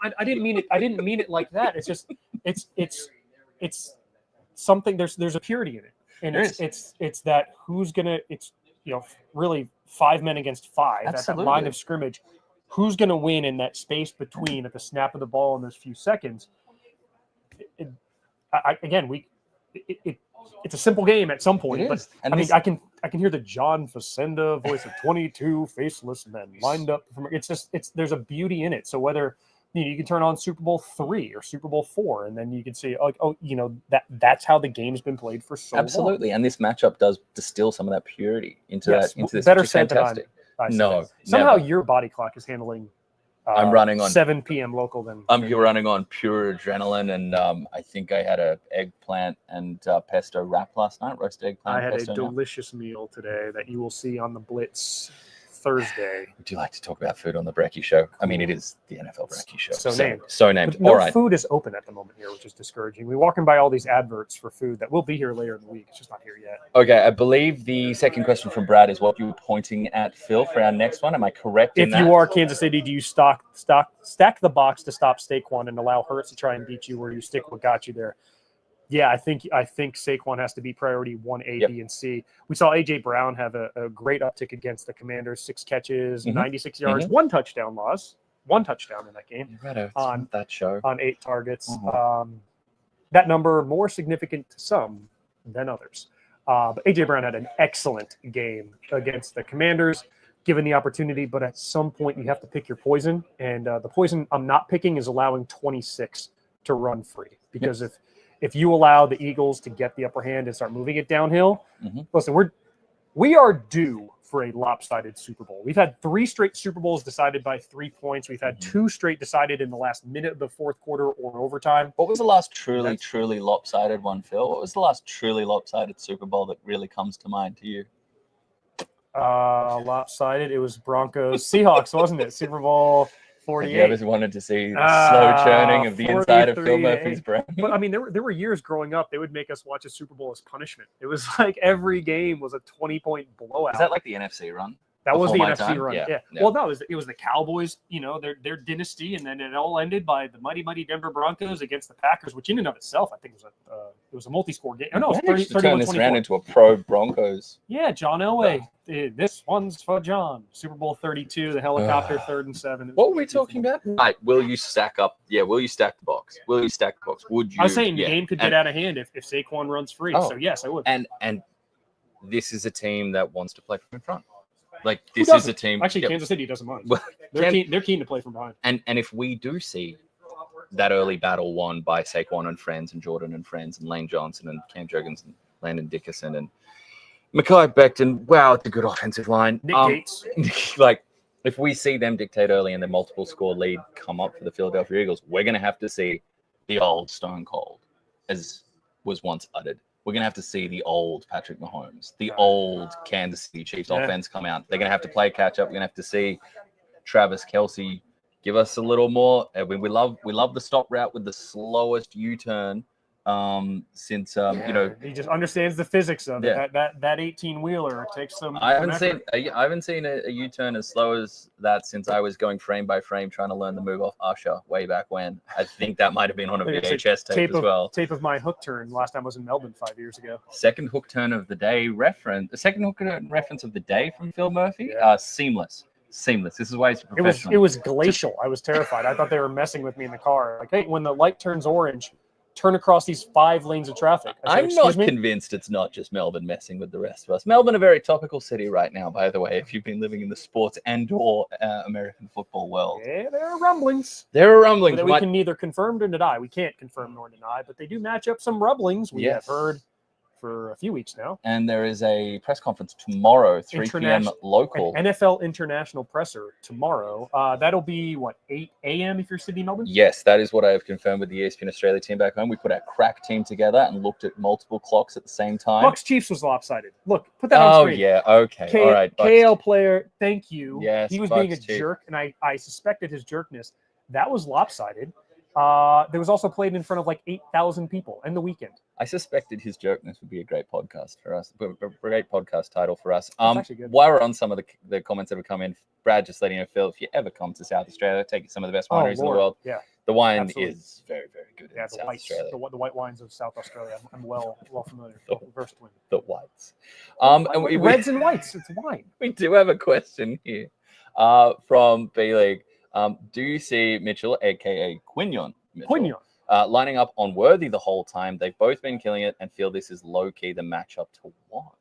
I didn't mean it. I didn't mean it like that. It's just, it's something. There's a purity in it, and it's that who's gonna. It's really 5 men against 5 at that line of scrimmage. Who's gonna win in that space between at the snap of the ball in those few seconds? It's a simple game at some point, but I can hear the John Facenda voice of 22 faceless men lined up. There's a beauty in it. So whether you can turn on Super Bowl 3 or Super Bowl 4, and then you can see that's how the game's been played for so long. Absolutely, and this matchup does distill some of that purity into this. Better said than no. Somehow your body clock is handling. I'm running on 7 p.m. local. Then you're running on pure adrenaline, and I think I had a eggplant and pesto wrap last night. Roast eggplant. I had a delicious meal today that you will see on the Blitz Thursday. Would you like to talk about food on the Brekkie Show? I mean, it is the NFL Brekkie Show. So named. No food is open at the moment here, which is discouraging. We're walking by all these adverts for food that will be here later in the week. It's just not here yet. Okay, I believe the second question from Brad is what you were pointing at, Phil, for our next one. Am I correct in that? If you are Kansas City, do you stack the box to stop Saquon and allow Hurts to try and beat you, or do you stick what got you there? Yeah, I think Saquon has to be priority 1, A, B, and C. We saw A.J. Brown have a great uptick against the Commanders, 6 catches, 96 yards, 1 touchdown loss, 1 touchdown in that game. On that show. On 8 targets. That number more significant to some than others. But A.J. Brown had an excellent game against the Commanders, given the opportunity. But at some point, you have to pick your poison. And the poison I'm not picking is allowing 26 to run free. Because if you allow the Eagles to get the upper hand and start moving it downhill, listen, we are due for a lopsided Super Bowl. We've had 3 straight Super Bowls decided by 3 points. We've had 2 straight decided in the last minute of the fourth quarter or overtime. What was the last truly lopsided one, Phil? What was the last truly lopsided Super Bowl that really comes to mind to you? Lopsided. It was Broncos Seahawks, wasn't it? Super Bowl 48. Have you ever wanted to see the slow churning of the inside of Phil Murphy's brain? But I mean, there were years growing up, they would make us watch a Super Bowl as punishment. It was like every game was a 20-point blowout. Is that like the NFC run? That was the NFC run. Yeah. Well, no, it was the Cowboys, their dynasty, and then it all ended by the mighty Denver Broncos against the Packers, which in and of itself, I think was a multi-score game. Oh, no, it was 31-24. Turn this around into a pro Broncos. Yeah, John Elway. This one's for John. Super Bowl 32, the helicopter, 3rd and 7. What were we talking about? Right, will you stack up? Yeah, will you stack the box? Would you? I was saying the game could get out of hand if Saquon runs free. So yes, I would. And this is a team that wants to play from in front. Like this is a team. Actually, Kansas City doesn't mind. They're keen to play from behind. And if we do see that early battle won by Saquon and friends, and Jordan and friends, and Lane Johnson and Cam Jurgens and Landon Dickerson and Mekhi Becton, wow, it's a good offensive line. Nick Gates. Like, if we see them dictate early and the multiple score lead come up for the Philadelphia Eagles, we're going to have to see the old Stone Cold, as was once uttered, we're going to have to see the old Patrick Mahomes, the old Kansas City Chiefs offense come out. They're going to have to play catch up. We're going to have to see Travis Kelce give us a little more. We love the stop route with the slowest U-turn since he just understands the physics of it. That 18-wheeler takes some. I haven't seen a U-turn as slow as that since I was going frame by frame trying to learn the move off Usher way back when. I think that might have been on a VHS tape as well. Tape of my hook turn last time I was in Melbourne 5 years ago. Second hook turn of the day reference. The second hook turn reference of the day from Phil Murphy. Seamless. This is why he's a professional. It was glacial. I was terrified. I thought they were messing with me in the car. Like, hey, when the light turns orange, turn across these 5 lanes of traffic. I'm not convinced it's not just Melbourne messing with the rest of us. Melbourne, a very topical city right now, by the way, if you've been living in the sports and/or American football world. Yeah, there are rumblings. That we can neither confirm nor deny. We can't confirm nor deny, but they do match up some rumblings. We have heard for a few weeks now. And there is a press conference tomorrow, 3 p.m. local. An NFL international presser tomorrow. That'll be, 8 a.m. if you're Sydney, Melbourne? Yes, that is what I have confirmed with the ESPN Australia team back home. We put our crack team together and looked at multiple clocks at the same time. Bucks Chiefs was lopsided. Look, put that on screen. Oh, yeah, okay. All right. KL player, thank you. Yes, he was Bucks being a Chiefs. jerk, and I suspected his jerkness. That was lopsided. There was also played in front of 8,000 people in the weekend. I suspected his jerkness would be a great podcast for us, a great podcast title for us. Actually good. While we're on some of the comments that have come in, Brad, just letting you know, Phil, if you ever come to South Australia, take some of the best wineries in the world. Yeah, the wine absolutely. is very, very good in South whites, Australia. the white wines of South Australia. I'm well familiar. Versed with the whites. And reds and whites. It's wine. We do have a question here from B-League. Do you see Mitchell, a.k.a. Quignon, lining up on Worthy the whole time? They've both been killing it and feel this is low-key the matchup to watch.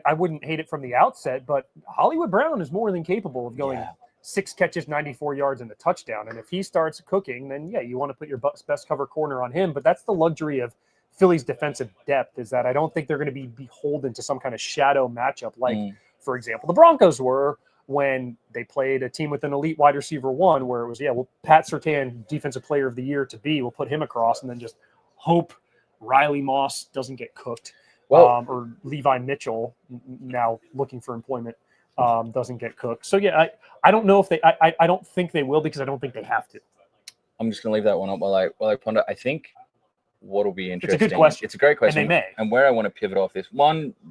I wouldn't hate it from the outset, but Hollywood Brown is more than capable of going 6 catches, 94 yards, and a touchdown. And if he starts cooking, then, you want to put your best cover corner on him. But that's the luxury of Philly's defensive depth, is that I don't think they're going to be beholden to some kind of shadow matchup like, for example, the Broncos were when they played a team with an elite wide receiver 1, where it was, Pat Surtain, defensive player of the year to be, we'll put him across and then just hope Riley Moss doesn't get cooked. Or Levi Mitchell, now looking for employment, doesn't get cooked. So, I don't know if they – I don't think they will, because I don't think they have to. I'm just going to leave that one up while I ponder. I think what will be interesting – It's a good question. It's a great question. And they may. And where I want to pivot off this, one –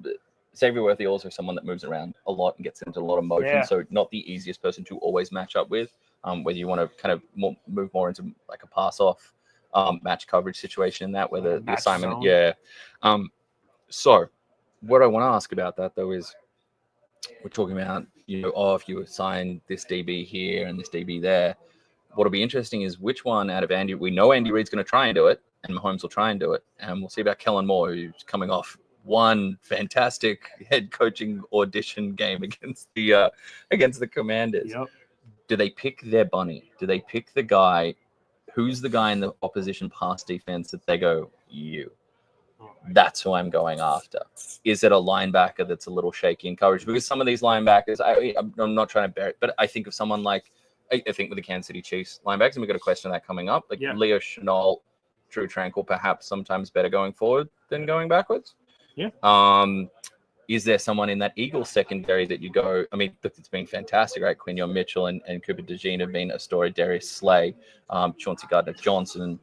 Xavier Worthy also someone that moves around a lot and gets into a lot of motion, so not the easiest person to always match up with. Whether you want to kind of move more into like a pass off match coverage situation in that, whether the assignment, so what I want to ask about that though is we're talking about if you assign this DB here and this DB there, what'll be interesting is which one out of Andy. We know Andy Reid's going to try and do it, and Mahomes will try and do it, and we'll see about Kellen Moore, who's coming off one fantastic head coaching audition game against the Commanders. Do they pick their bunny? Do they pick the guy? Who's the guy in the opposition pass defense that they go, that's who I'm going after? Is it a linebacker that's a little shaky in coverage? Because some of these linebackers, I'm not trying to bear it, but I think of someone like, I think with the Kansas City Chiefs linebackers, and we've got a question of that coming up, like Leo Chenal, Drew Tranquil, perhaps sometimes better going forward than going backwards. Is there someone in that Eagles secondary that you go, I mean, look, it's been fantastic, right? Quignon Mitchell and Cooper DeJean have been a story. Darius Slay, Chauncey Gardner-Johnson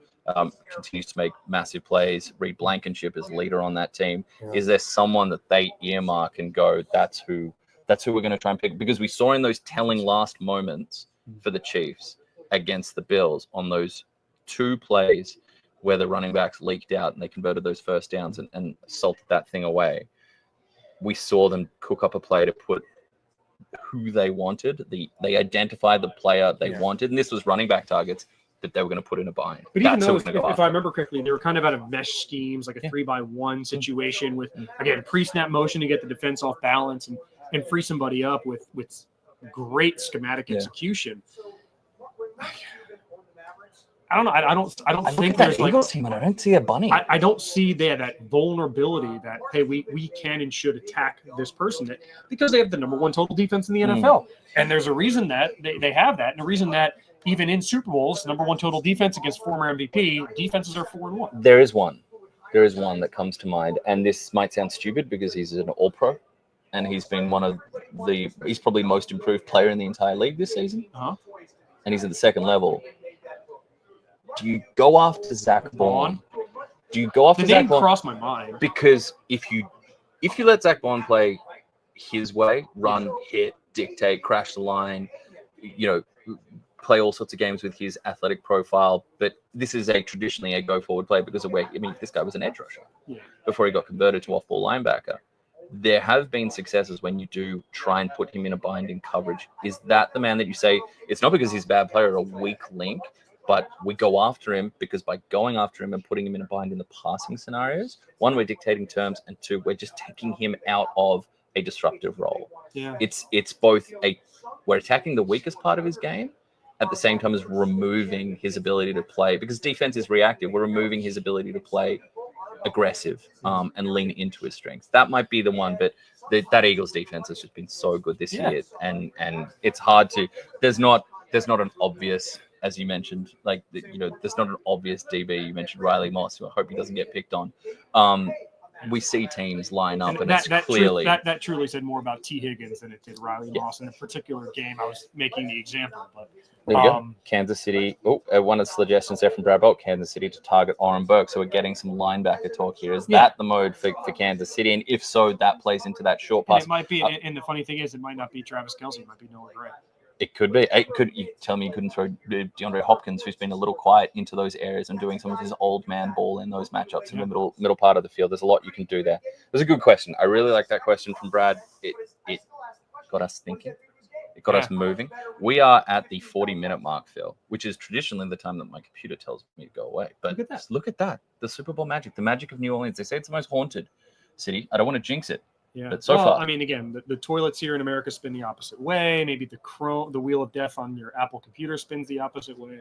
continues to make massive plays. Reed Blankenship is leader on that team. Is there someone that they earmark and go, that's who we're going to try and pick? Because we saw in those telling last moments for the Chiefs against the Bills on those 2 plays where the running backs leaked out and they converted those first downs and salted that thing away. We saw them cook up a play to put who they wanted. They identified the player they wanted, and this was running back targets that they were going to put in a bind. But even though, if I remember correctly, they were kind of out of mesh schemes, like a 3-by-1 situation with, again, pre-snap motion to get the defense off balance and free somebody up with great schematic execution. I don't know. I don't think there's like Eagles team, and I don't see a bunny. I don't see that vulnerability that, hey, we can and should attack this person, because they have the number 1 total defense in the NFL. And there's a reason that they have that, and a reason that even in Super Bowls, number 1 total defense against former MVP, defenses are 4-1. There is one. There is one that comes to mind, and this might sound stupid because he's an All-Pro, and he's been he's probably most improved player in the entire league this season, and he's at the second level. Do you go after Zach Bond? Do you go after Zach Bond? The name crossed my mind. Because if you let Zach Bond play his way, run, hit, dictate, crash the line, play all sorts of games with his athletic profile, but this is traditionally a go-forward play because of this guy was an edge rusher before he got converted to off-ball linebacker. There have been successes when you do try and put him in a bind in coverage. Is that the man that you say, it's not because he's a bad player or a weak link, but we go after him because by going after him and putting him in a bind in the passing scenarios, one, we're dictating terms, and two, we're just taking him out of a disruptive role. Yeah. It's both we're attacking the weakest part of his game at the same time as removing his ability to play, because defense is reactive. We're removing his ability to play aggressive and lean into his strengths. That might be the one, but that Eagles defense has just been so good this year, and it's hard to. There's not an obvious, as you mentioned, there's not an obvious DB. You mentioned Riley Moss, who I hope he doesn't get picked on. We see teams line up, and that truly said more about T. Higgins than it did Riley Moss in a particular game. I was making the example, but there you go. Kansas City. One of the suggestions there from Brad Bolt, Kansas City to target Oren Burke. So we're getting some linebacker talk here. Is that the mode for Kansas City? And if so, that plays into that short pass. And it might be, and the funny thing is, it might not be Travis Kelce. It might be Noah Gray. It could be. You tell me you couldn't throw DeAndre Hopkins, who's been a little quiet, into those areas and doing some of his old man ball in those matchups in the middle part of the field. There's a lot you can do there. It was a good question. I really like that question from Brad. It got us thinking. It got us moving. We are at the 40-minute mark, Phil, which is traditionally the time that my computer tells me to go away. But look at that. The Super Bowl magic. The magic of New Orleans. They say it's the most haunted city. I don't want to jinx it. Yeah. But so far, I mean, again, the toilets here in America spin the opposite way. Maybe the wheel of death on your Apple computer spins the opposite way.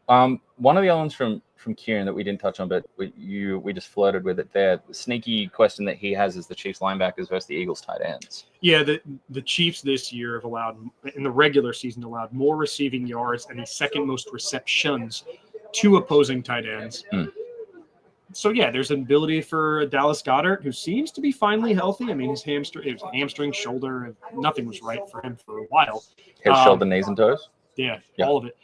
One of the other ones from Kieran that we didn't touch on, but we just flirted with it there. The sneaky question that he has is the Chiefs linebackers versus the Eagles tight ends. Yeah, the Chiefs this year have in the regular season allowed more receiving yards and the second most receptions to opposing tight ends. So, there's an ability for Dallas Goedert, who seems to be finally healthy. I mean, his hamstring, shoulder, nothing was right for him for a while. His shoulder, knees, and toes? Yeah, all of it.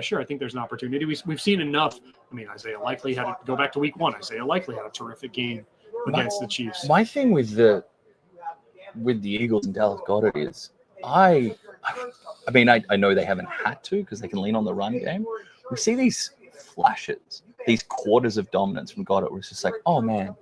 Sure, I think there's an opportunity. We've seen enough. I mean, Isaiah Likely had to go back to week one. Isaiah Likely had a terrific game against the Chiefs. My thing with the Eagles and Dallas Goedert is I know they haven't had to because they can lean on the run game. We see these flashes, these quarters of dominance from Goddard, where it's just like, oh man,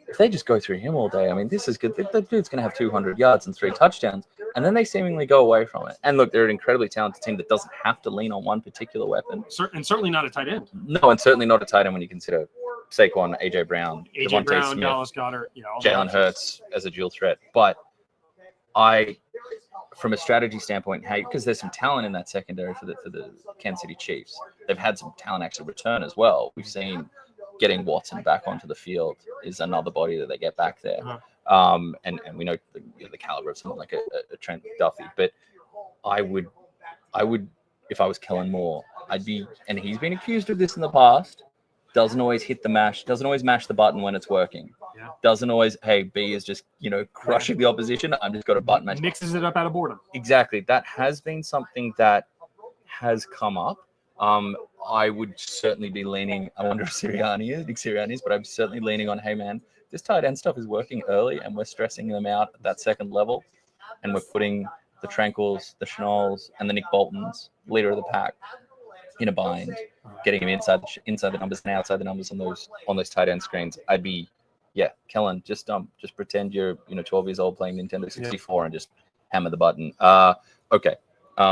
if they just go through him all day, I mean, this is good. The dude's going to have 200 yards and 3 touchdowns, and then they seemingly go away from it. And look, they're an incredibly talented team that doesn't have to lean on one particular weapon. And certainly not a tight end. No, and certainly not a tight end when you consider Saquon, AJ Brown, Devontae Smith, Dallas Goedert, Jalen Hurts as a dual threat. But from a strategy standpoint, because there's some talent in that secondary for the Kansas City Chiefs. They've had some talent actually return as well. We've seen getting Watson back onto the field is another body that they get back there. And we know the caliber of someone like a Trent Duffy. But I would, if I was Kellen Moore, I'd be, and he's been accused of this in the past, doesn't always hit the mash, doesn't always mash the button when it's working. Doesn't always, hey, B is just, crushing the opposition. I'm just got a button mash. Mixes it up out of boredom. Exactly. That has been something that has come up. I would certainly be leaning, I wonder if Nick Sirianni is, but I'm certainly leaning on, hey man, this tight end stuff is working early and we're stressing them out at that second level. And we're putting the Tranquils, the Schnalls, and the Nick Boltons, leader of the pack, in a bind, getting him inside the numbers and outside the numbers on those tight end screens. I'd be, Kellen, just pretend you're 12 years old playing Nintendo 64 and just hammer the button. Okay.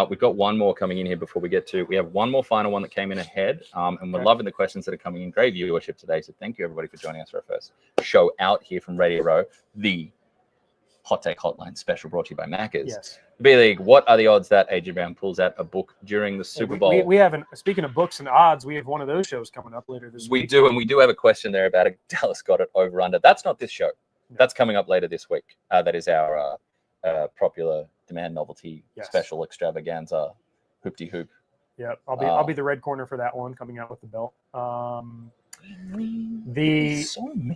We've got one more coming in here before we have one more final one that came in ahead. And we're loving the questions that are coming in. Great viewership today. So thank you everybody for joining us for our first show out here from Radio Row, the Hot Take Hotline special brought to you by Macca's. Yes. B-League, what are the odds that AJ Brown pulls out a book during the Super Bowl? We haven't, speaking of books and odds, we have one of those shows coming up later this week. We do, and we do have a question there about a Dallas Goedert over-under. That's not this show. No. That's coming up later this week. That is our popular demand novelty special extravaganza hoop-de-hoop. Yeah, I'll be the red corner for that one, coming out with the belt.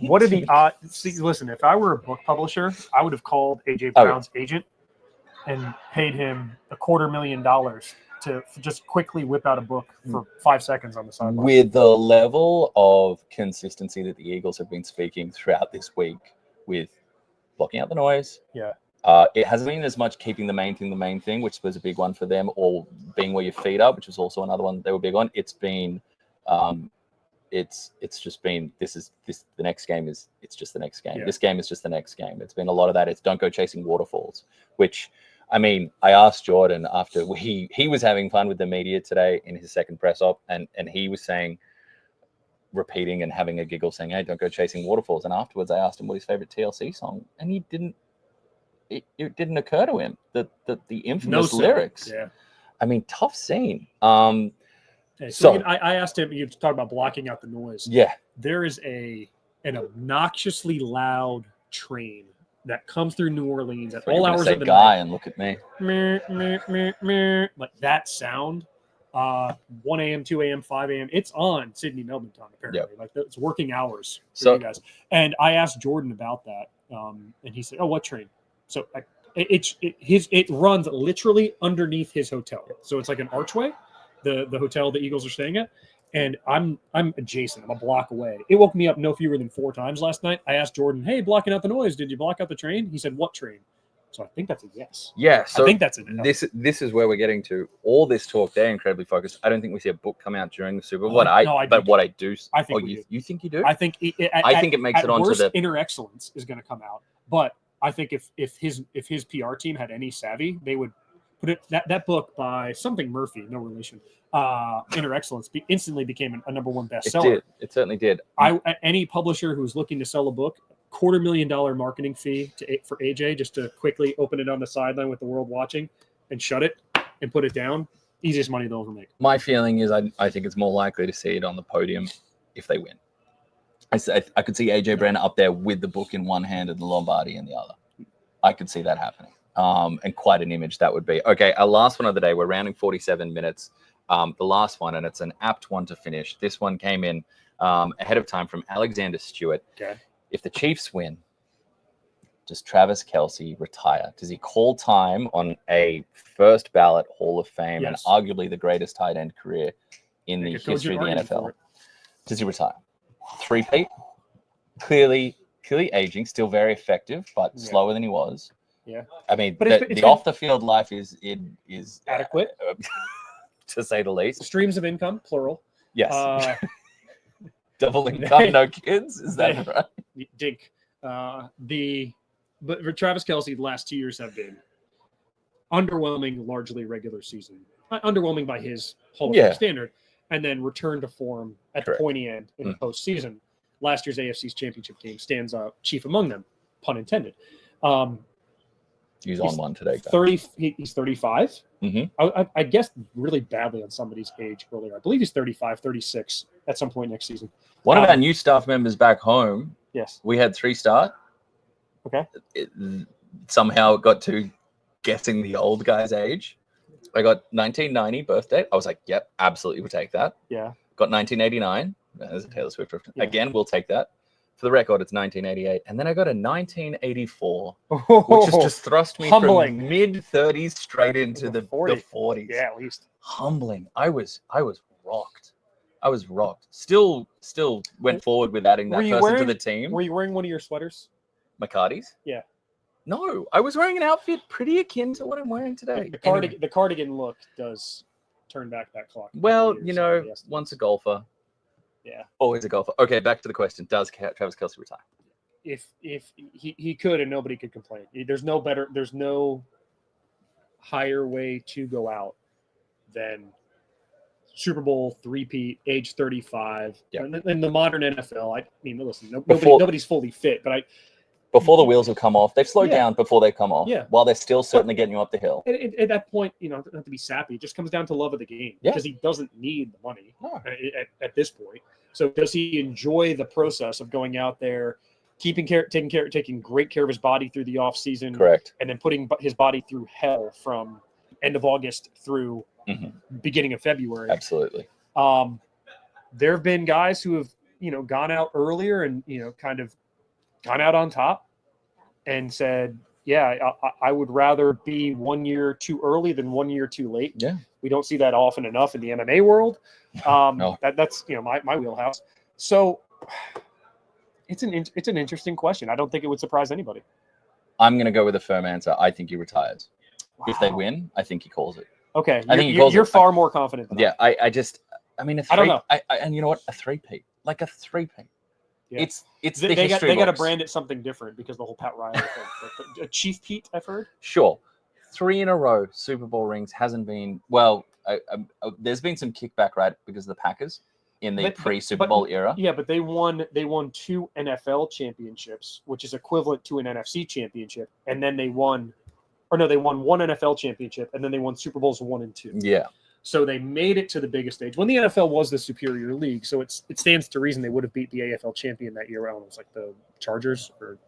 What are the odds? See, listen, if I were a book publisher, I would have called AJ Brown's agent and paid him $250,000 to just quickly whip out a book for 5 seconds on the sideline. With the level of consistency that the Eagles have been speaking throughout this week with blocking out the noise. Yeah. It hasn't been as much keeping the main thing, which was a big one for them, or being where your feet are, which was also another one they were big on. It's been, it's just been, the next game is, it's just the next game. Yeah. This game is just the next game. It's been a lot of that. It's don't go chasing waterfalls, which, I mean, I asked Jordan after he was having fun with the media today in his second press op, and he was saying, repeating and having a giggle saying, hey, don't go chasing waterfalls. And afterwards I asked him what his favorite TLC song, and he didn't, it didn't occur to him that the infamous lyrics. Yeah. I mean, tough scene. So I asked him, you talk about blocking out the noise. Yeah. There is an obnoxiously loud train that comes through New Orleans at all hours of the night. And look at me. Like that sound, 1 a.m., 2 a.m., 5 a.m. It's on Sydney, Melbourne time, apparently. Yep. Like it's working hours for you guys. And I asked Jordan about that, and he said, "Oh, what train?" So it runs literally underneath his hotel. So it's like an archway, the hotel the Eagles are staying at. And I'm adjacent. I'm a block away. It woke me up no fewer than 4 times last night. I asked Jordan, hey, blocking out the noise, did you block out the train? He said, what train? So I think that's a yes. Yeah. So I think that's it. This is where we're getting to. All this talk, they're incredibly focused. I don't think we see a book come out during the Super Bowl. I think you think you do? I think it makes it onto the Inner Excellence is going to come out. But I think if his PR team had any savvy, they would put it that book by something Murphy, no relation. Inner Excellence instantly became a number 1 bestseller. It certainly did. Any publisher who's looking to sell a book, $250,000 marketing fee for AJ just to quickly open it on the sideline with the world watching and shut it and put it down. Easiest money they'll ever make. My feeling is I think it's more likely to see it on the podium if they win. I could see AJ Brown up there with the book in one hand and the Lombardi in the other. I could see that happening. And quite an image that would be. Okay, our last one of the day. We're rounding 47 minutes. The last one, and it's an apt one to finish. This one came in ahead of time from Alexander Stewart. Okay. If the Chiefs win, does Travis Kelce retire? Does he call time on a first ballot Hall of Fame and arguably the greatest tight end career in the history of the NFL? Does he retire? 3-peat, clearly aging, still very effective, but slower than he was. Yeah. I mean, the off the field life is adequate. To say the least. Streams of income, plural. Yes. Double income, no kids. Is that right? Dink. But for Travis Kelce, the last 2 years have been underwhelming, largely regular season. Underwhelming by his Hall of Fame standard, and then return to form at the pointy end in the postseason. Last year's AFC's championship game stands out chief among them, pun intended. He's on one today. 30. He's 35. Mm-hmm. I guessed really badly on somebody's age earlier. I believe he's 35, 36 at some point next season. One of our new staff members back home. Yes. We had 3 start. Okay. Somehow it got to guessing the old guy's age. I got 1990 birthday. I was like, yep, absolutely, we'll take that. Yeah. Got 1989. There's a Taylor Swift reference. Again, we'll take that. For the record, it's 1988. And then I got a 1984, which has just thrust me from mid-30s straight into the 40s. Yeah, at least. Humbling. I was rocked. I was rocked. Still went forward with adding that person to the team. Were you wearing one of your sweaters? McCarty's? Yeah. No, I was wearing an outfit pretty akin to what I'm wearing today. The cardigan look does turn back that clock. Well, once a golfer. Yeah. Always a golfer. Okay, back to the question. Does Travis Kelce retire? If he could and nobody could complain. There's no higher way to go out than Super Bowl 3-peat, age 35. Yeah. In the modern NFL, I mean, listen, nobody's fully fit, but before the wheels have come off, they've slowed down before they come off. Yeah. While they're still certainly getting you up the hill. At that point, not to be sappy, it just comes down to love of the game because he doesn't need the money at this point. So does he enjoy the process of going out there, taking great care of his body through the off season, correct, and then putting his body through hell from end of August through beginning of February? Absolutely. There have been guys who have, gone out earlier and, kind of gone out on top and said, yeah, I would rather be 1 year too early than 1 year too late. Yeah. We don't see that often enough in the MMA world. No. That's my wheelhouse. So it's an interesting question. I don't think it would surprise anybody. I'm going to go with a firm answer. I think he retires. Wow. If they win, I think he calls it. Okay, I think he calls you're it. far more confident than that. I mean, I don't know. And you know what? A three-peat. Like a three-peat. Yeah. It's they the history got to books. brand it something different because the whole Pat Riley thing. But a Chief Pete, I've heard. Sure. 3 in a row Super Bowl rings hasn't been well. There's been some kickback, right, because of the Packers in the pre-Super Bowl era. Yeah, but they won 2 NFL championships, which is equivalent to an NFC championship, and then they won 1 NFL championship, and then they won Super Bowls 1 and 2. Yeah. So they made it to the biggest stage when the NFL was the superior league. So it stands to reason they would have beat the AFL champion that year. I don't know, it was like the Chargers or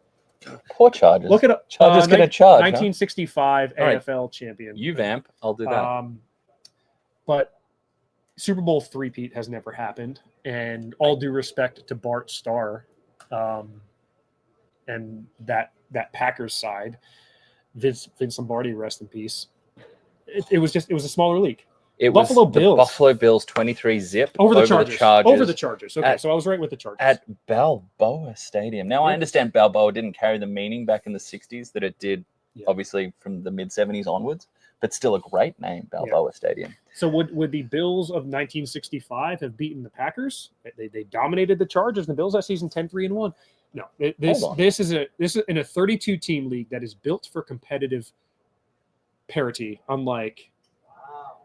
Poor Chargers. look it up. Chargers get a charge. 1965 Huh? AFL champion. You vamp. I'll do that. But Super Bowl three-peat has never happened. And all due respect to Bart Starr and that Packers side, Vince Lombardi, rest in peace. It was a smaller league. It Buffalo was the Bills. Buffalo Bills 23-zip over the Chargers. Over the Chargers. Okay, so I was right with the Chargers. At Balboa Stadium. Now, I understand Balboa didn't carry the meaning back in the 60s that it did, obviously, from the mid-70s onwards, but still a great name, Balboa Stadium. So would the Bills of 1965 have beaten the Packers? They dominated the Chargers, and the Bills that season 10-3-1. No, this is in a 32-team league that is built for competitive parity, unlike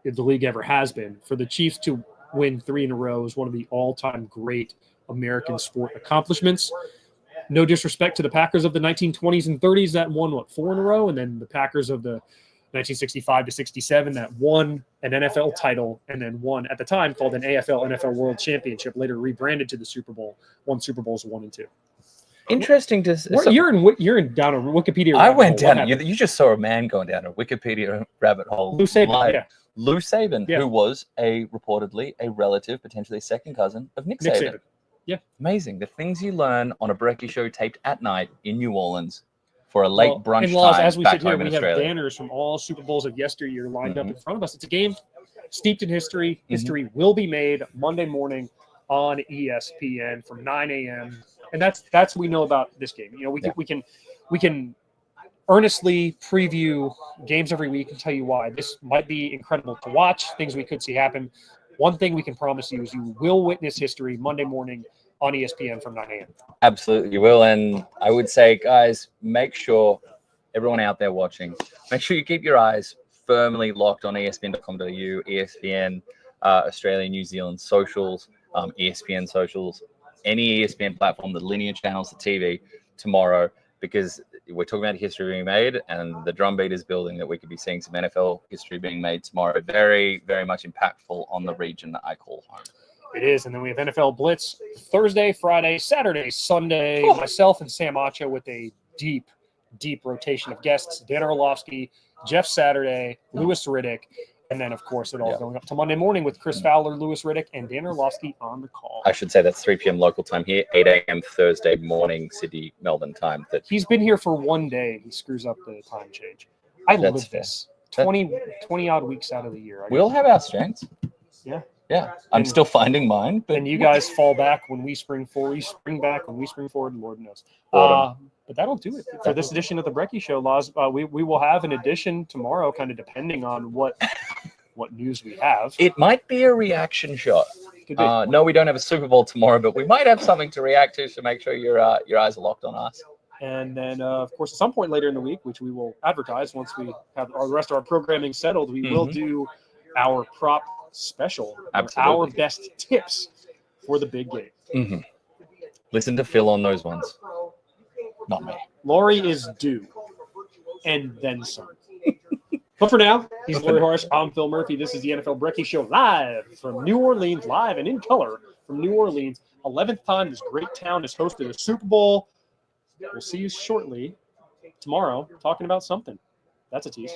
the league ever has been. For the Chiefs to win 3 in a row is one of the all-time great American sport accomplishments. No disrespect to the Packers of the 1920s and 30s that won 4 in a row, and then the Packers of the 1965 to 67 that won an NFL title and then won at the time called an NFL World Championship, later rebranded to the Super Bowl, won Super Bowls 1 and 2. Interesting to you're in down a Wikipedia. I went down. You just saw a man going down a Wikipedia rabbit hole. Lou Saban, Lou Saban, who was reportedly a relative, potentially a second cousin of Nick Saban. Yeah, amazing. The things you learn on a Brekkie Show taped at night in New Orleans for a late brunch time. As we back sit here, home in we have Australia. banners from all Super Bowls of yesteryear lined up in front of us. It's a game steeped in history. History will be made Monday morning on ESPN from 9 a.m. And that's what we know about this game. We can earnestly preview games every week and tell you why this might be incredible to watch, things we could see happen. One thing we can promise you is you will witness history Monday morning on ESPN from 9 a.m. Absolutely, you will. And I would say, guys, make sure, everyone out there watching, make sure you keep your eyes firmly locked on ESPN.com.au, ESPN, Australia, New Zealand socials, ESPN socials, any ESPN platform, the linear channels, the TV tomorrow, because we're talking about history being made and the drumbeat is building that we could be seeing some NFL history being made tomorrow. Very, very much impactful on the region that I call home. It is. And then we have NFL Blitz Thursday, Friday, Saturday, Sunday. Myself and Sam Acho with a deep, deep rotation of guests. Dan Orlovsky, Jeff Saturday, Louis Riddick. And then, of course, it all going up to Monday morning with Chris Fowler, Louis Riddick, and Dan Orlovsky on the call. I should say that's 3 p.m. local time here, 8 a.m. Thursday morning, Sydney, Melbourne time. He's been here for one day, and he screws up the time change. I live this. 20-odd weeks out of the year. We all have our strengths. Yeah. I'm still finding mine. But and you guys fall back when we spring forward. You spring back when we spring forward, Lord knows. But that'll do it for this edition of the Brekkie Show, Laws. We will have an edition tomorrow, kind of depending on what news we have. It might be a reaction shot. No, we don't have a Super Bowl tomorrow, but we might have something to react to, so make sure your eyes are locked on us. And then, of course, at some point later in the week, which we will advertise once we have the rest of our programming settled, we will do our prop special, our best tips for the big game. Listen to Phil on those ones. Not me. Laurie is due, and then some. But for now, he's Laurie Harsh. I'm Phil Murphy. This is the NFL Brekkie Show live from New Orleans, live and in color from New Orleans. 11th time this great town has hosted a Super Bowl. We'll see you shortly tomorrow talking about something. That's a tease.